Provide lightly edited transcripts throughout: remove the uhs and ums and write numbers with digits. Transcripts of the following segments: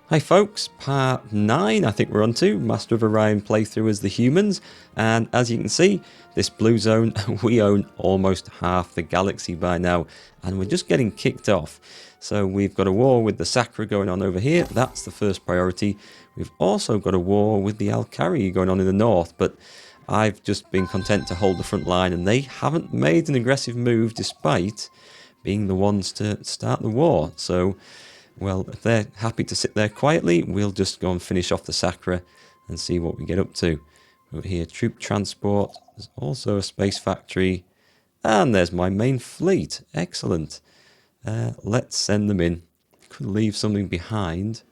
Hi folks, part 9 I think we're on to, Master of Orion playthrough as the humans, and as you can see, this blue zone, we own almost half the galaxy by now, and we're just getting kicked off. So we've got a war with the Sakra going on over here, that's the first priority. We've also got a war with the Alkari going on in the north, but I've just been content to hold the front line, and they haven't made an aggressive move despite being the ones to start the war. So, well, if they're happy to sit there quietly, we'll just go and finish off the Sakra and see what we get up to. Over here, troop transport. There's also a space factory. And there's my main fleet. Excellent. Let's send them in. Could leave something behind.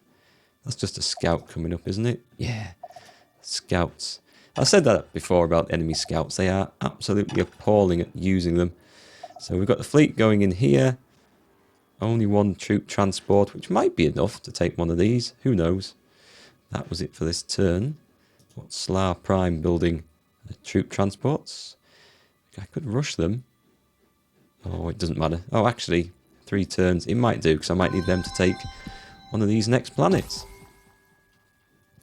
That's just a scout coming up, isn't it? Yeah. Scouts. I said that before about enemy scouts. They are absolutely appalling at using them. So we've got the fleet going in here. Only one troop transport, which might be enough to take one of these. Who knows? That was it for this turn. What's Slar Prime building? Troop transports. I could rush them. Oh, it doesn't matter. Oh, actually, 3 turns. It might do, because I might need them to take one of these next planets.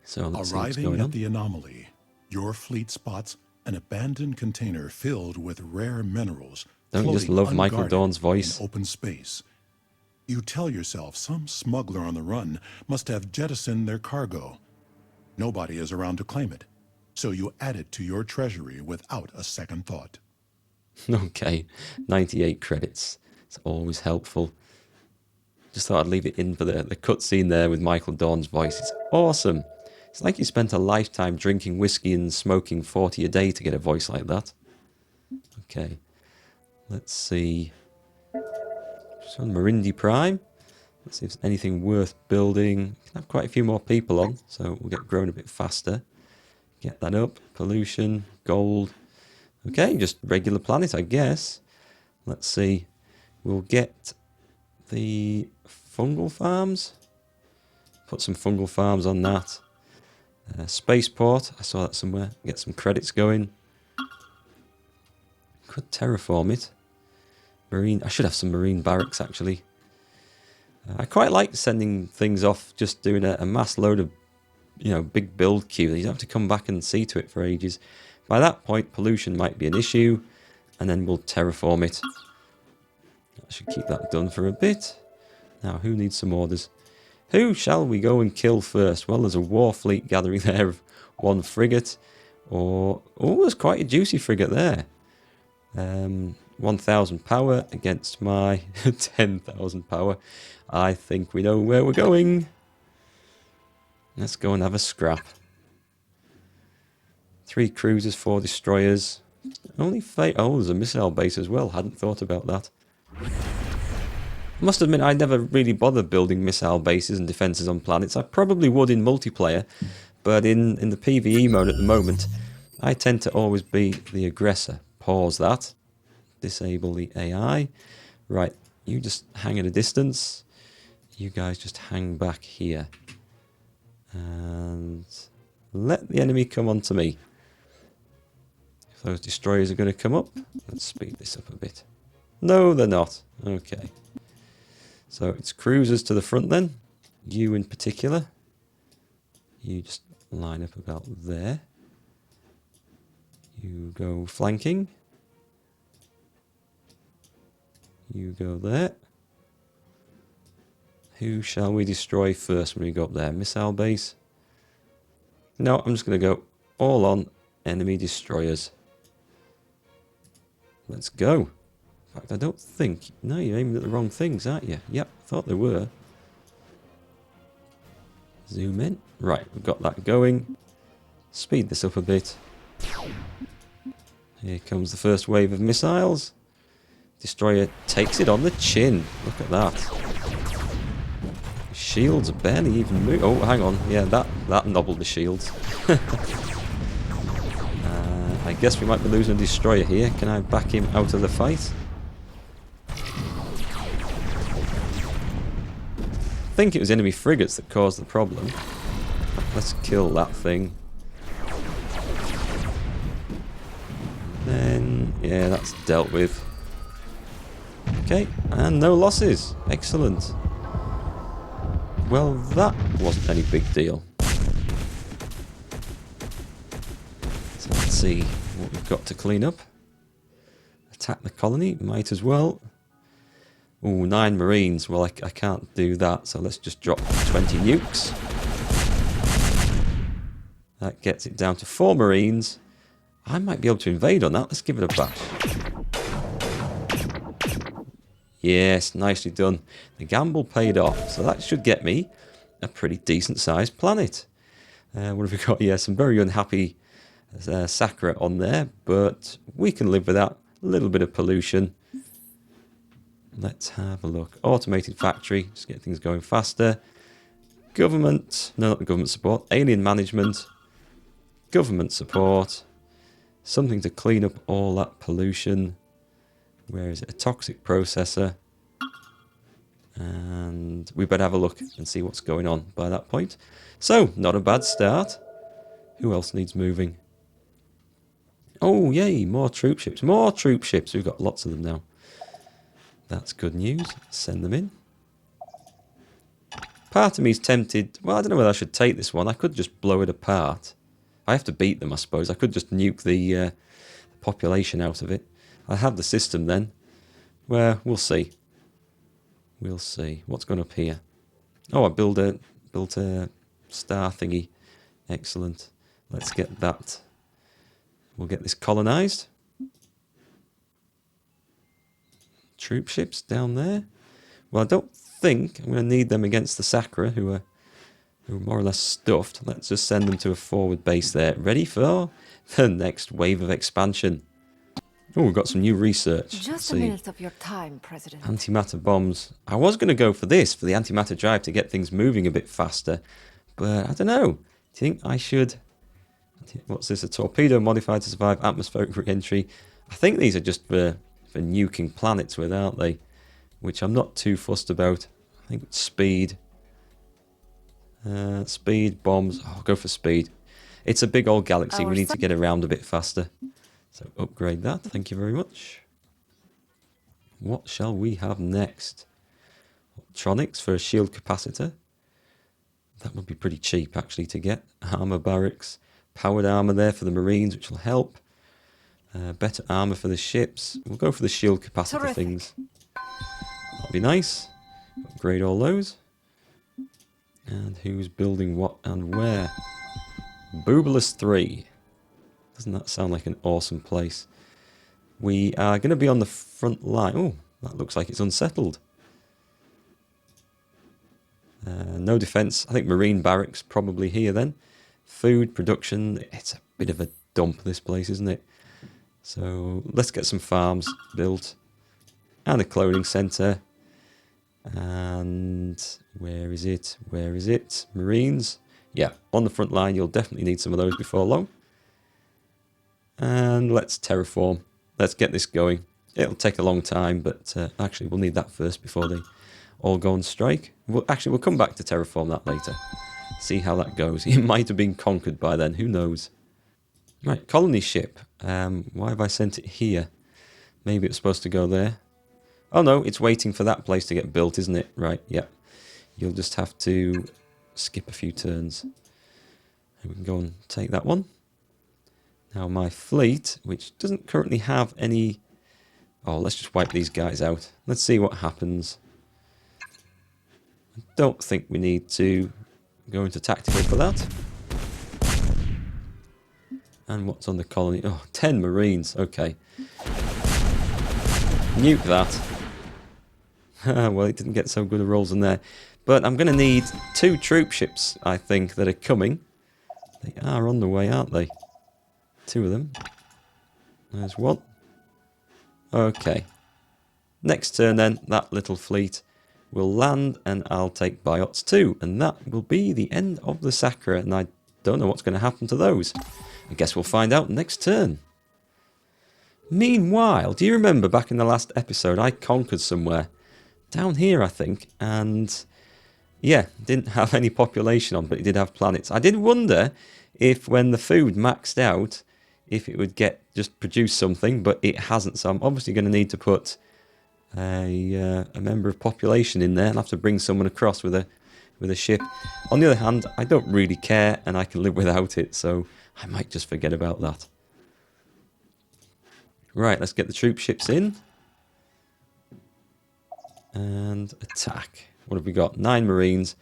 So let's see what's going on. Arriving at the anomaly, your fleet spots an abandoned container filled with rare minerals. Don't you just love Michael Dorn's voice? In open space. You tell yourself some smuggler on the run must have jettisoned their cargo. Nobody is around to claim it, so you add it to your treasury without a second thought. Okay, 98 credits. It's always helpful. Just thought I'd leave it in for the cutscene there with Michael Dorn's voice. It's awesome. It's like you spent a lifetime drinking whiskey and smoking 40 a day to get a voice like that. Okay, let's see. So Marindi Prime. Let's see if there's anything worth building. Can have quite a few more people on, so we'll get grown a bit faster. Get that up. Pollution, gold. Okay, just regular planet, I guess. Let's see. We'll get the fungal farms. Put some fungal farms on that. Spaceport. I saw that somewhere. Get some credits going. Could terraform it. Marine. I should have some marine barracks actually. I quite like sending things off, just doing a mass load of, big build queue. You don't have to come back and see to it for ages. By that point, pollution might be an issue, and then we'll terraform it. I should keep that done for a bit. Now, who needs some orders? Who shall we go and kill first? Well, there's a war fleet gathering there of 1 frigate, or there's quite a juicy frigate there. 1,000 power against my 10,000 power. I think we know where we're going. Let's go and have a scrap. 3 cruisers, 4 destroyers. Only oh, there's a missile base as well. Hadn't thought about that. I must admit, I never really bothered building missile bases and defences on planets. I probably would in multiplayer, but in the PvE mode at the moment, I tend to always be the aggressor. Pause that. Disable the AI. Right, you just hang at a distance. You guys just hang back here. And let the enemy come on to me. If those destroyers are going to come up, let's speed this up a bit. No, they're not. Okay. So it's cruisers to the front then. You in particular. You just line up about there. You go flanking. You go there. Who shall we destroy first when we go up there? Missile base? No, I'm just going to go all on enemy destroyers. Let's go. In fact, I don't think... No, you're aiming at the wrong things, aren't you? Yep, thought they were. Zoom in. Right, we've got that going. Speed this up a bit. Here comes the first wave of missiles. Destroyer takes it on the chin. Look at that. Shields barely even move. Oh, hang on. Yeah, that nobbled the shields. I guess we might be losing a destroyer here. Can I back him out of the fight? I think it was enemy frigates that caused the problem. Let's kill that thing. Then, yeah, that's dealt with. Okay, and no losses. Excellent. Well, that wasn't any big deal. So let's see what we've got to clean up. Attack the colony, might as well. Ooh, 9 marines. Well, I can't do that, so let's just drop 20 nukes. That gets it down to 4 marines. I might be able to invade on that. Let's give it a bash. Yes, nicely done. The gamble paid off, so that should get me a pretty decent sized planet. What have we got? Yeah, some very unhappy Sakra on there, but we can live with that. A little bit of pollution. Let's have a look. Automated factory, just get things going faster. Government, no, not the government support. Alien management. Government support. Something to clean up all that pollution. Where is it? A toxic processor. And we better have a look and see what's going on by that point. So, not a bad start. Who else needs moving? Oh, yay, more troop ships. More troop ships. We've got lots of them now. That's good news. Send them in. Part of me is tempted. Well, I don't know whether I should take this one. I could just blow it apart. I have to beat them, I suppose. I could just nuke the population out of it. I have the system then. Well, we'll see. We'll see. What's going up here? Oh, I built a star thingy. Excellent. Let's get that. We'll get this colonized. Troop ships down there. Well, I don't think I'm going to need them against the Sakra, who are more or less stuffed. Let's just send them to a forward base there. Ready for the next wave of expansion. Oh, we've got some new research. Just a minute of your time, President. Antimatter bombs. I was going to go for this, for the antimatter drive, to get things moving a bit faster. But I don't know. Do you think I should... What's this? A torpedo modified to survive atmospheric re-entry. I think these are just for nuking planets with, aren't they? Which I'm not too fussed about. I think it's speed. Speed, bombs. Oh, I'll go for speed. It's a big old galaxy. We need to get around a bit faster. So upgrade that. Thank you very much. What shall we have next? Electronics for a shield capacitor. That would be pretty cheap actually to get. Armor barracks. Powered armor there for the marines, which will help. Better armor for the ships. We'll go for the shield capacitor things. That'll be nice. Upgrade all those. And who's building what and where? Boobalus 3. Doesn't that sound like an awesome place? We are going to be on the front line. Oh, that looks like it's unsettled. No defense. I think marine barracks probably here then. Food production. It's a bit of a dump, this place, isn't it? So let's get some farms built. And a cloning centre. And where is it? Where is it? Marines. Yeah, on the front line, you'll definitely need some of those before long. And let's terraform. Let's get this going. It'll take a long time, but actually we'll need that first before they all go on strike. We'll come back to terraform that later. See how that goes. It might have been conquered by then. Who knows? Right, colony ship. Why have I sent it here? Maybe it's supposed to go there. Oh no, it's waiting for that place to get built, isn't it? Right, yeah. You'll just have to skip a few turns. And we can go and take that one. Now my fleet, which doesn't currently have any... Oh, let's just wipe these guys out. Let's see what happens. I don't think we need to go into tactical for that. And what's on the colony? Oh, 10 marines. Okay. Nuke that. Well, it didn't get so good a rolls in there. But I'm going to need 2 troop ships, I think, that are coming. They are on the way, aren't they? 2 of them. There's one. Okay. Next turn then, that little fleet will land and I'll take Biots 2. And that will be the end of the Sakra. And I don't know what's going to happen to those. I guess we'll find out next turn. Meanwhile, do you remember back in the last episode I conquered somewhere? Down here, I think. And yeah, didn't have any population on, but it did have planets. I did wonder if when the food maxed out, if it would just produce something, but it hasn't. So I'm obviously going to need to put a member of population in there. I'll have to bring someone across with a with a ship. On the other hand, I don't really care and I can live without it, so I might just forget about that. Right, let's get the troop ships in. And attack. What have we got? 9 Marines.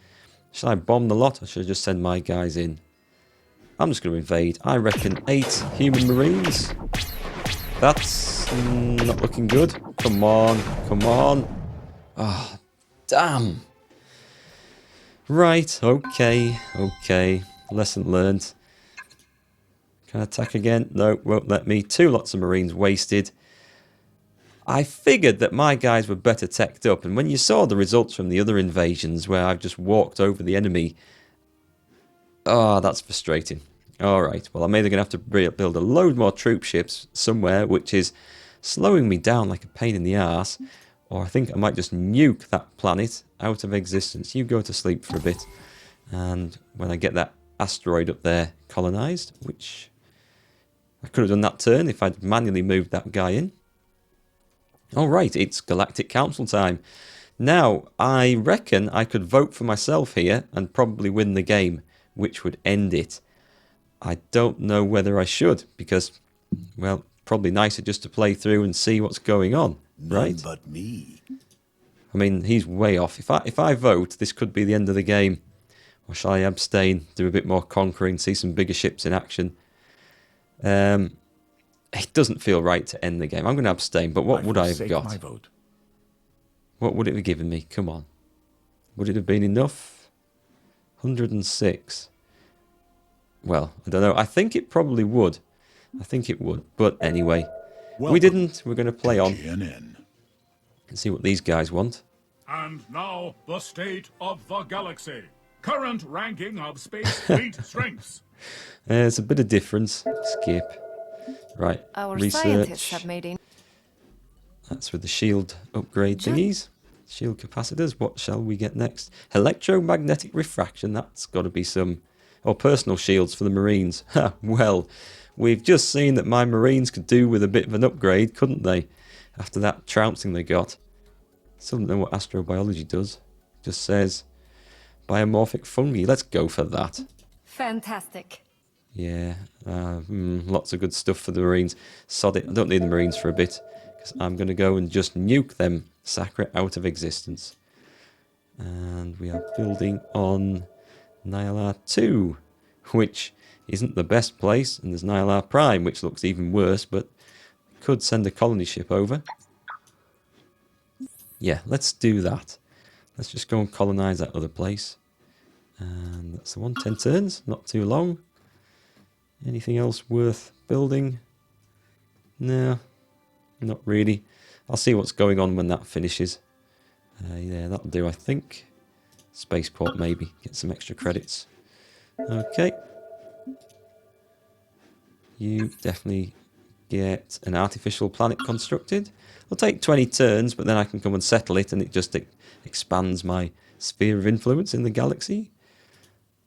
Should I bomb the lot or should I just send my guys in? I'm just going to invade. I reckon 8 human Marines. That's not looking good. Come on, come on. Ah, oh, damn. Right, okay, okay. Lesson learned. Can I attack again? No, won't let me. 2 lots of Marines wasted. I figured that my guys were better teched up, and when you saw the results from the other invasions where I've just walked over the enemy, oh, that's frustrating. Alright, well I'm either going to have to build a load more troop ships somewhere, which is slowing me down like a pain in the arse, or I think I might just nuke that planet out of existence. You go to sleep for a bit, and when I get that asteroid up there colonized, which I could have done that turn if I'd manually moved that guy in. Alright, it's Galactic Council time. Now, I reckon I could vote for myself here and probably win the game, which would end it. I don't know whether I should, because, well, probably nicer just to play through and see what's going on, right? None but me. I mean, he's way off. If I vote, this could be the end of the game. Or shall I abstain, do a bit more conquering, see some bigger ships in action? It doesn't feel right to end the game. I'm going to abstain, but what would I have got? My vote. What would it have given me? Come on. Would it have been enough? 106. Well, I don't know. I think it probably would. I think it would. But anyway, we didn't. We're going to play on and see what these guys want. And now, the state of the galaxy. Current ranking of space fleet strengths. There's a bit of difference. Skip. Right, Our research. scientists have made in. That's with the shield upgrade thingies. Shield capacitors. What shall we get next? Electromagnetic refraction. That's got to be some... Or personal shields for the Marines. Ha, well, we've just seen that my Marines could do with a bit of an upgrade, couldn't they? After that trouncing they got. Still don't know what astrobiology does. Just says biomorphic fungi. Let's go for that. Fantastic. Yeah, lots of good stuff for the Marines. Sod it, I don't need the Marines for a bit, because I'm going to go and just nuke them, Sakra, out of existence. And we are building on Nylar 2, which isn't the best place, and there's Nylar Prime, which looks even worse, but could send a colony ship over. Yeah, let's do that. Let's just go and colonize that other place. And that's the one, 10 turns, not too long. Anything else worth building? No, not really. I'll see what's going on when that finishes. Yeah, that'll do, I think. Spaceport, maybe. Get some extra credits. Okay. You definitely get an artificial planet constructed. It'll take 20 turns, but then I can come and settle it, and it just expands my sphere of influence in the galaxy.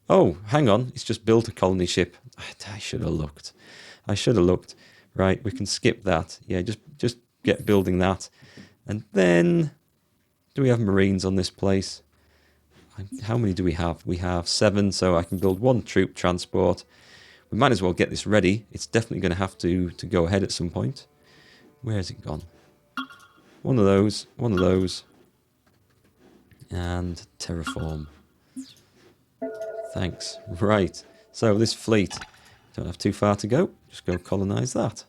Oh, hang on. It's just built a colony ship. I should have looked. I should have looked. Right, we can skip that. Yeah, just get building that. And then, do we have Marines on this place? How many do we have? We have 7, so I can build 1 troop transport. We might as well get this ready. It's definitely going to have to go ahead at some point. Where has it gone? One of those, and terraform. Thanks. Right, so this fleet, don't have too far to go. Just go colonize that.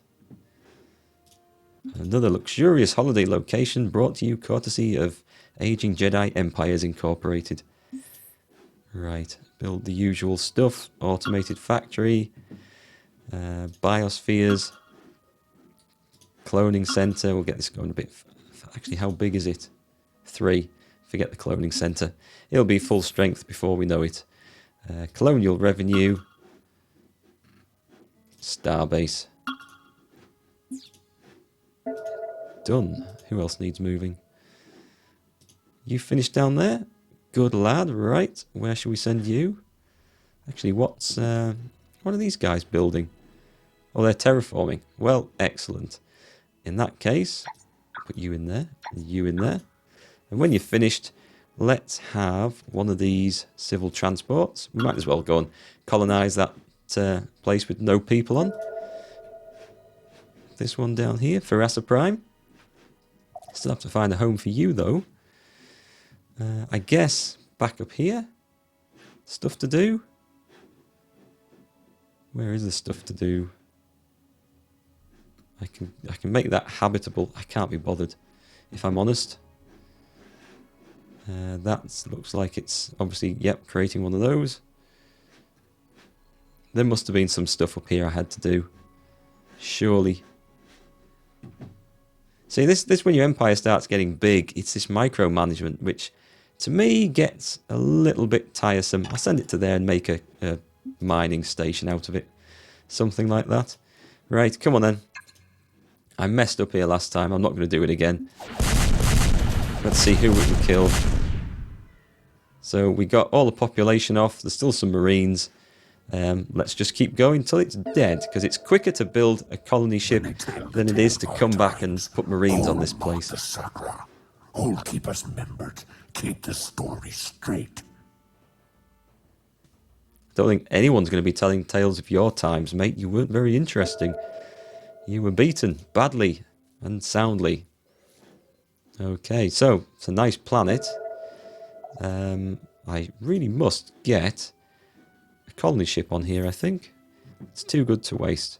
Another luxurious holiday location brought to you courtesy of Aging Jedi Empires Incorporated. Right, build the usual stuff. Automated factory, biospheres, cloning center. We'll get this going a bit. Actually, how big is it? 3. Forget the cloning center. It'll be full strength before we know it. Colonial revenue. Starbase. Done. Who else needs moving? You finished down there? Good lad. Right. Where shall we send you? Actually, what are these guys building? Oh, they're terraforming. Well, excellent. In that case, put you in there, and you in there. And when you're finished, let's have one of these civil transports. We might as well go and colonise that place with no people on. This one down here, Ferrasa Prime. Still have to find a home for you, though. I guess back up here. Stuff to do. Where is the stuff to do? I can make that habitable. I can't be bothered, if I'm honest. That looks like it's obviously, yep, creating one of those. There must have been some stuff up here I had to do. Surely. See, this when your empire starts getting big, it's this micromanagement, which to me gets a little bit tiresome. I'll send it to there and make a mining station out of it. Something like that. Right, come on then. I messed up here last time. I'm not going to do it again. Let's see who we can kill. So we got all the population off. There's still some marines. Let's just keep going until it's dead, because it's quicker to build a colony ship than it is to come back and put marines on this place. The Sakra. All keepers membered. Keep the story straight. Don't think anyone's going to be telling tales of your times, mate. You weren't very interesting. You were beaten badly and soundly. Okay, so it's a nice planet. I really must get a colony ship on here, I think. It's too good to waste.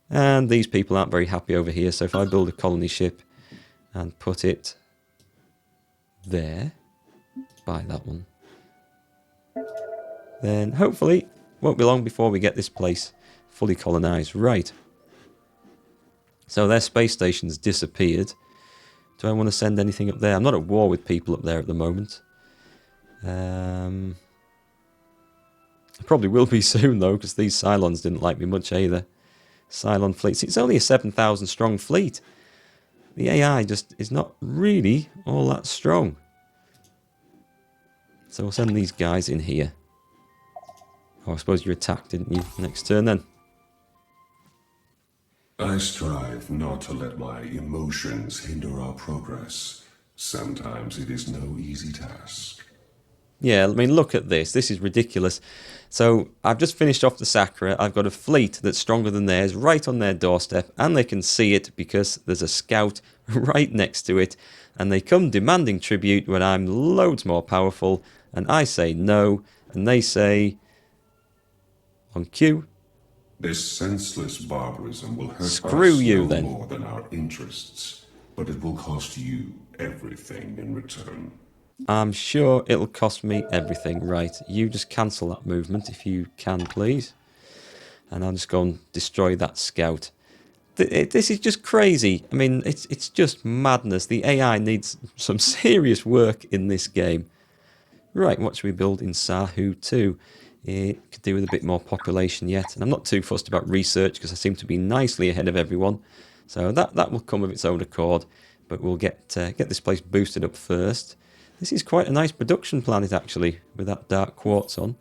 And these people aren't very happy over here, so if I build a colony ship and put it there, buy that one, then hopefully won't be long before we get this place fully colonized. Right. So their space station's disappeared. Do I want to send anything up there? I'm not at war with people up there at the moment. I probably will be soon, though, because these Sylons didn't like me much either. Sylon fleets. It's only a 7,000 strong fleet. The AI just is not really all that strong. So we'll send these guys in here. Oh, I suppose you attacked, didn't you? Next turn, then. I strive not to let my emotions hinder our progress. Sometimes it is no easy task. Yeah, I mean, look at this. This is ridiculous. So I've just finished off the Sakra. I've got a fleet that's stronger than theirs right on their doorstep, and they can see it because there's a scout right next to it, and they come demanding tribute when I'm loads more powerful, and I say no, and they say, on cue, This senseless barbarism will hurt Screw us you, no then. more than our interests, but it will cost you everything in return. I'm sure it'll cost me everything. Right, you just cancel that movement if you can, please. And I'll just go and destroy that scout. This is just crazy. I mean, it's just madness. The AI needs some serious work in this game. Right, what should we build in Sahu 2? It could do with a bit more population yet. And I'm not too fussed about research because I seem to be nicely ahead of everyone. So that will come of its own accord. But we'll get this place boosted up first. This is quite a nice production planet, actually, with that dark quartz on.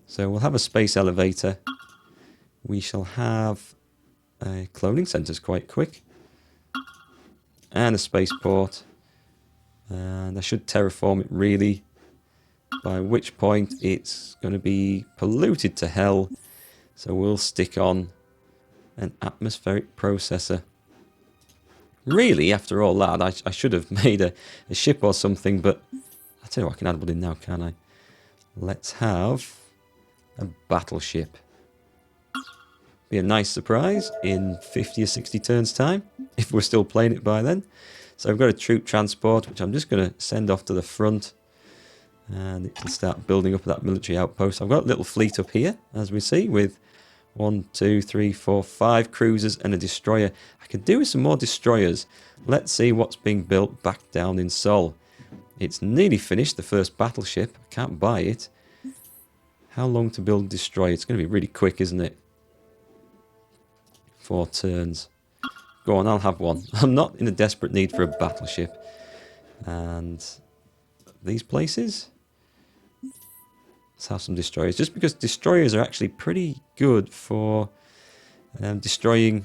So we'll have a space elevator. We shall have cloning centres quite quick. And a spaceport. And I should terraform it, really. By which point it's going to be polluted to hell. So we'll stick on an atmospheric processor. Really, after all that, I should have made a ship or something, but I tell you what, I can add one in now, can't I? Let's have a battleship. Be a nice surprise in 50 or 60 turns' time, if we're still playing it by then. So I've got a troop transport, which I'm just going to send off to the front. And it can start building up that military outpost. I've got a little fleet up here, as we see, with 1, 2, 3, 4, 5 cruisers and a destroyer. I could do with some more destroyers. Let's see what's being built back down in Sol. It's nearly finished, the first battleship. I can't buy it. How long to build a destroyer? It's going to be really quick, isn't it? 4 turns. Go on, I'll have one. I'm not in a desperate need for a battleship. And these places? Let's have some destroyers. Just because destroyers are actually pretty good for destroying,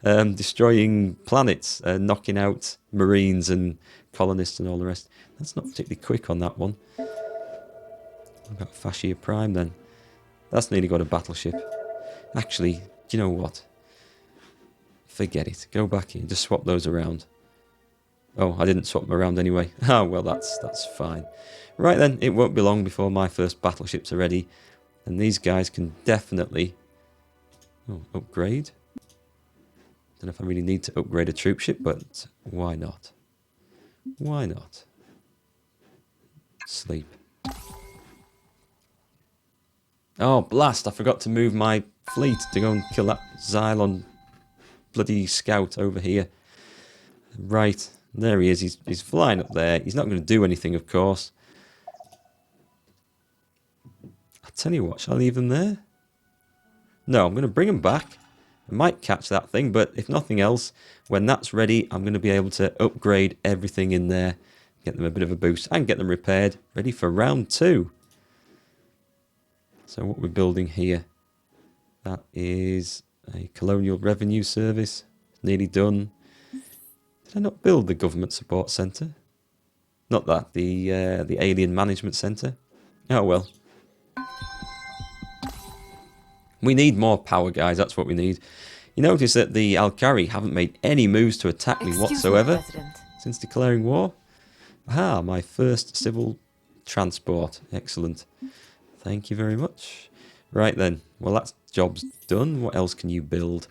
destroying planets, knocking out marines and colonists and all the rest. That's not particularly quick on that one. I've got Fascia Prime then. That's nearly got a battleship. Actually, do you know what? Forget it. Go back here. Just swap those around. Oh, I didn't swap them around anyway. Oh, well, that's fine. Right then, it won't be long before my first battleships are ready. And these guys can definitely... Oh, upgrade. Don't know if I really need to upgrade a troop ship, but why not? Why not? Sleep. Oh, blast! I forgot to move my fleet to go and kill that Sylon bloody scout over here. Right, there he is. He's flying up there. He's not going to do anything, of course. I'll tell you what, shall I leave him there? No, I'm going to bring him back. I might catch that thing, but if nothing else, when that's ready, I'm going to be able to upgrade everything in there, get them a bit of a boost, and get them repaired, ready for round 2. So what we're building here, that is a colonial revenue service, nearly done. Did I not build the government support centre? Not that, the alien management centre. Oh well. We need more power, guys, that's what we need. You notice that the Alkari haven't made any moves to attack me whatsoever since declaring war. Ah, my first civil transport. Excellent. Thank you very much. Right then, well that job's done. What else can you build?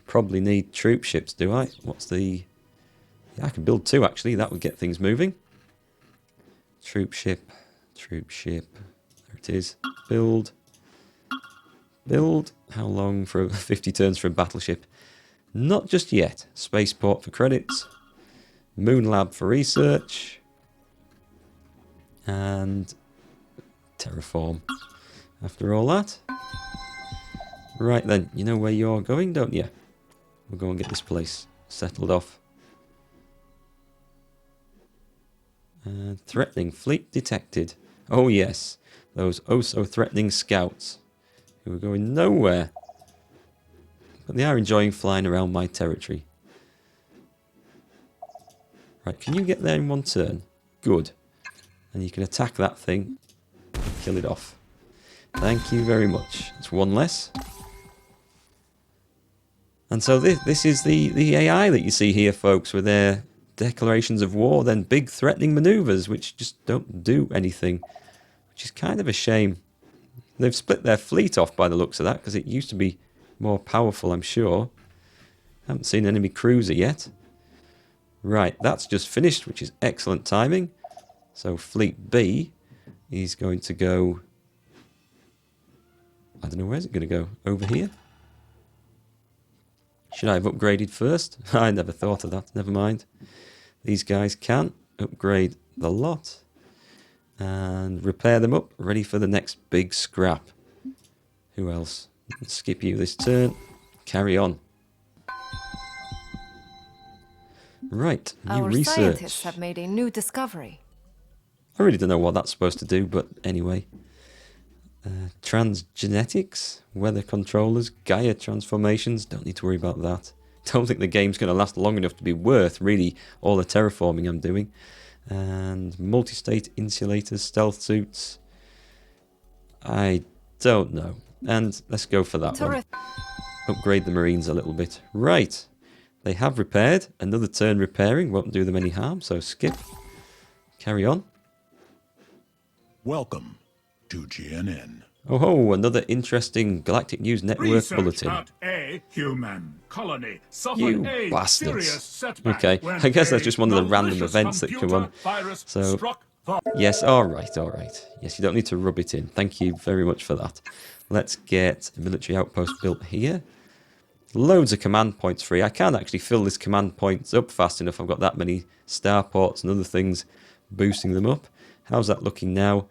Probably need troop ships, do I? What's the... Yeah, I can build 2 actually, that would get things moving. Troop ship. There it is. Build. How long for 50 turns for a battleship? Not just yet. Spaceport for credits. Moon Lab for research. And... terraform. After all that. Right then, you know where you're going, don't you? We'll go and get this place settled off. Threatening fleet detected. Oh yes, those oh so threatening scouts who are going nowhere. But they are enjoying flying around my territory. Right, can you get there in one turn? Good. And you can attack that thing. Kill it off. Thank you very much. It's one less. And so this is the AI that you see here, folks, with their declarations of war, then big threatening maneuvers, which just don't do anything, which is kind of a shame. They've split their fleet off by the looks of that, because it used to be more powerful, I'm sure. Haven't seen an enemy cruiser yet. Right, that's just finished, which is excellent timing. So Fleet B is going to go... I don't know, where's it going to go? Over here? Should I have upgraded first? I never thought of that. Never mind. These guys can upgrade the lot and repair them up, ready for the next big scrap. Who else? Skip you this turn. Carry on. Right, new Our research. scientists have made a new discovery. I really don't know what that's supposed to do, but anyway. Transgenetics, weather controllers, Gaia transformations. Don't need to worry about that. Don't think the game's going to last long enough to be worth, really, all the terraforming I'm doing. And multi-state insulators, stealth suits. I don't know. And let's go for that one. Upgrade the Marines a little bit. Right. They have repaired. Another turn repairing. Won't do them any harm, so skip. Carry on. Welcome to GNN. Oh ho, another interesting Galactic News Network Research bulletin. that a human colony suffered You a bastards. serious setback Okay, when I guess that's a just one of the random malicious events that come on. computer virus So, struck the yes, alright. Yes, you don't need to rub it in. Thank you very much for that. Let's get a military outpost built here. Loads of command points free. I can't actually fill this command points up fast enough. I've got that many starports and other things boosting them up. How's that looking now?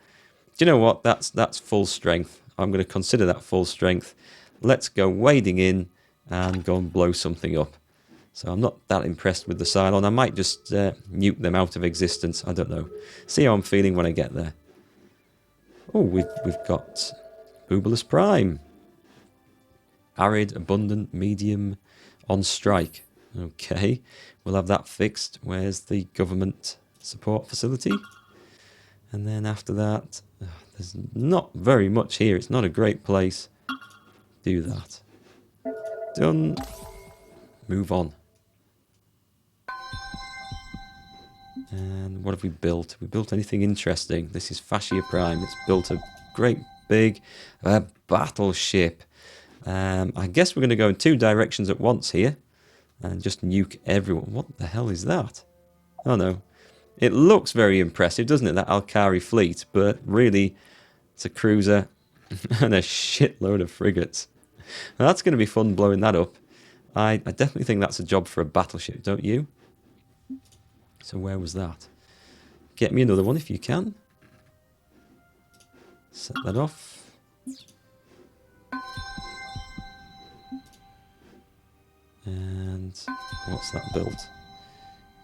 Do you know what? That's full strength. I'm going to consider that full strength. Let's go wading in and go and blow something up. So I'm not that impressed with the Sylon. I might just nuke them out of existence. I don't know. See how I'm feeling when I get there. Oh, we've got Bubulus Prime. arid, abundant, medium, on strike. Okay, we'll have that fixed. Where's the government support facility? And then after that, there's not very much here. It's not a great place. Do that. Done. Move on. And what have we built? Have we built anything interesting? This is Fascia Prime. It's built a great big battleship. I guess we're going to go in 2 directions at once here. And just nuke everyone. What the hell is that? Oh no. It looks very impressive, doesn't it? That Alkari fleet. But really, it's a cruiser and a shitload of frigates. Now, that's going to be fun blowing that up. I definitely think that's a job for a battleship, don't you? So where was that? Get me another one if you can. Set that off. And what's that built?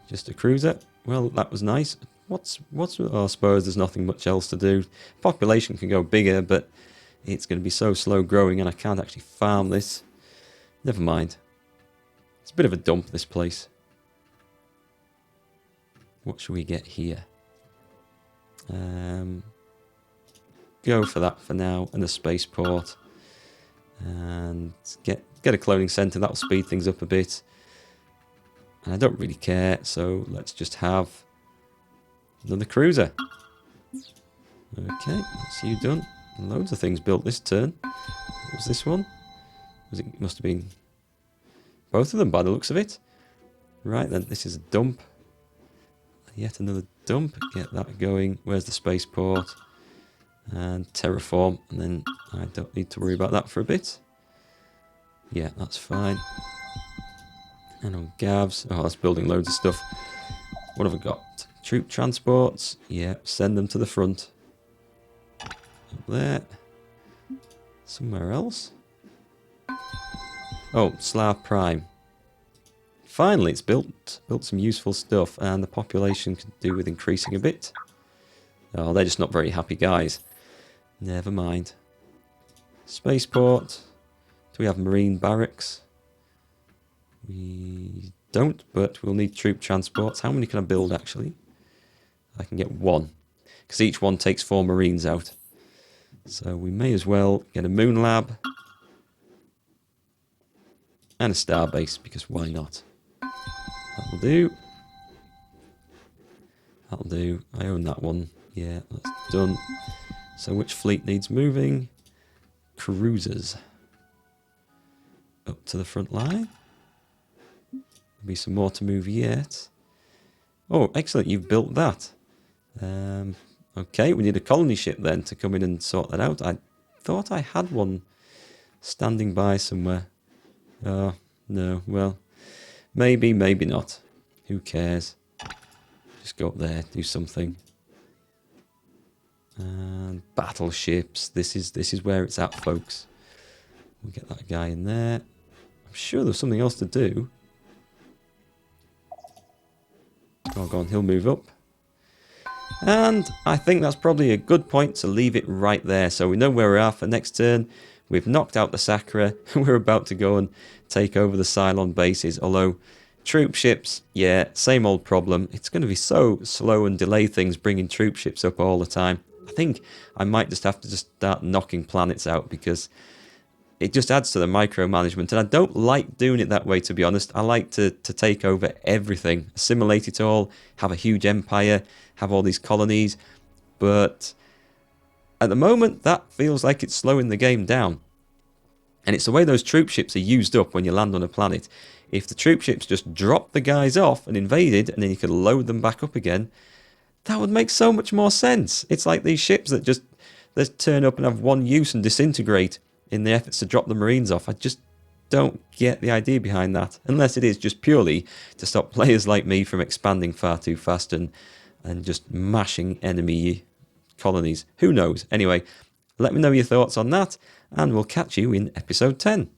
Just a cruiser. Well, that was nice. What's oh, I suppose there's nothing much else to do. Population can go bigger, but it's going to be so slow growing and I can't actually farm this. Never mind. It's a bit of a dump, this place. What should we get here? Go for that for now, and a spaceport. And get a cloning centre, that'll speed things up a bit. And I don't really care, so let's just have another cruiser. Okay, that's you done. Loads of things built this turn. What was this one? It must have been both of them by the looks of it. Right then, this is a dump. Yet another dump. Get that going. Where's the spaceport? And terraform. And then I don't need to worry about that for a bit. Yeah, that's fine. And on Gavs. Oh, that's building loads of stuff. What have I got? Troop transports. Yeah, send them to the front. Up there. Somewhere else. Oh, Slav Prime. Finally, it's built some useful stuff, and the population could do with increasing a bit. Oh, they're just not very happy guys. Never mind. Spaceport. Do we have marine barracks? We don't, but we'll need troop transports. How many can I build, actually? I can get 1, because each one takes 4 marines out. So we may as well get a moon lab and a starbase, because why not? That'll do. That'll do. I own that one. Yeah, that's done. So which fleet needs moving? Cruisers. Up to the front line. There'll be some more to move yet. Oh, excellent. You've built that. Okay, we need a colony ship then to come in and sort that out. I thought I had one standing by somewhere. Oh, no. Well, maybe, maybe not. Who cares? Just go up there, do something. And battleships. This is where it's at, folks. We'll get that guy in there. I'm sure there's something else to do. Oh, go on, he'll move up. And I think that's probably a good point to leave it right there. So we know where we are for next turn. We've knocked out the Sakra. We're about to go and take over the Sylon bases. Although, troop ships, yeah, same old problem. It's going to be so slow and delay things bringing troop ships up all the time. I think I might just have to start knocking planets out because it just adds to the micromanagement. And I don't like doing it that way, to be honest. I like to take over everything, assimilate it all, have a huge empire, have all these colonies. But at the moment, that feels like it's slowing the game down. And it's the way those troop ships are used up when you land on a planet. If the troop ships just dropped the guys off and invaded, and then you could load them back up again, that would make so much more sense. It's like these ships that just turn up and have one use and disintegrate in the efforts to drop the Marines off. I just don't get the idea behind that. Unless it is just purely to stop players like me from expanding far too fast and just mashing enemy colonies. Who knows? Anyway, let me know your thoughts on that, and we'll catch you in episode 10.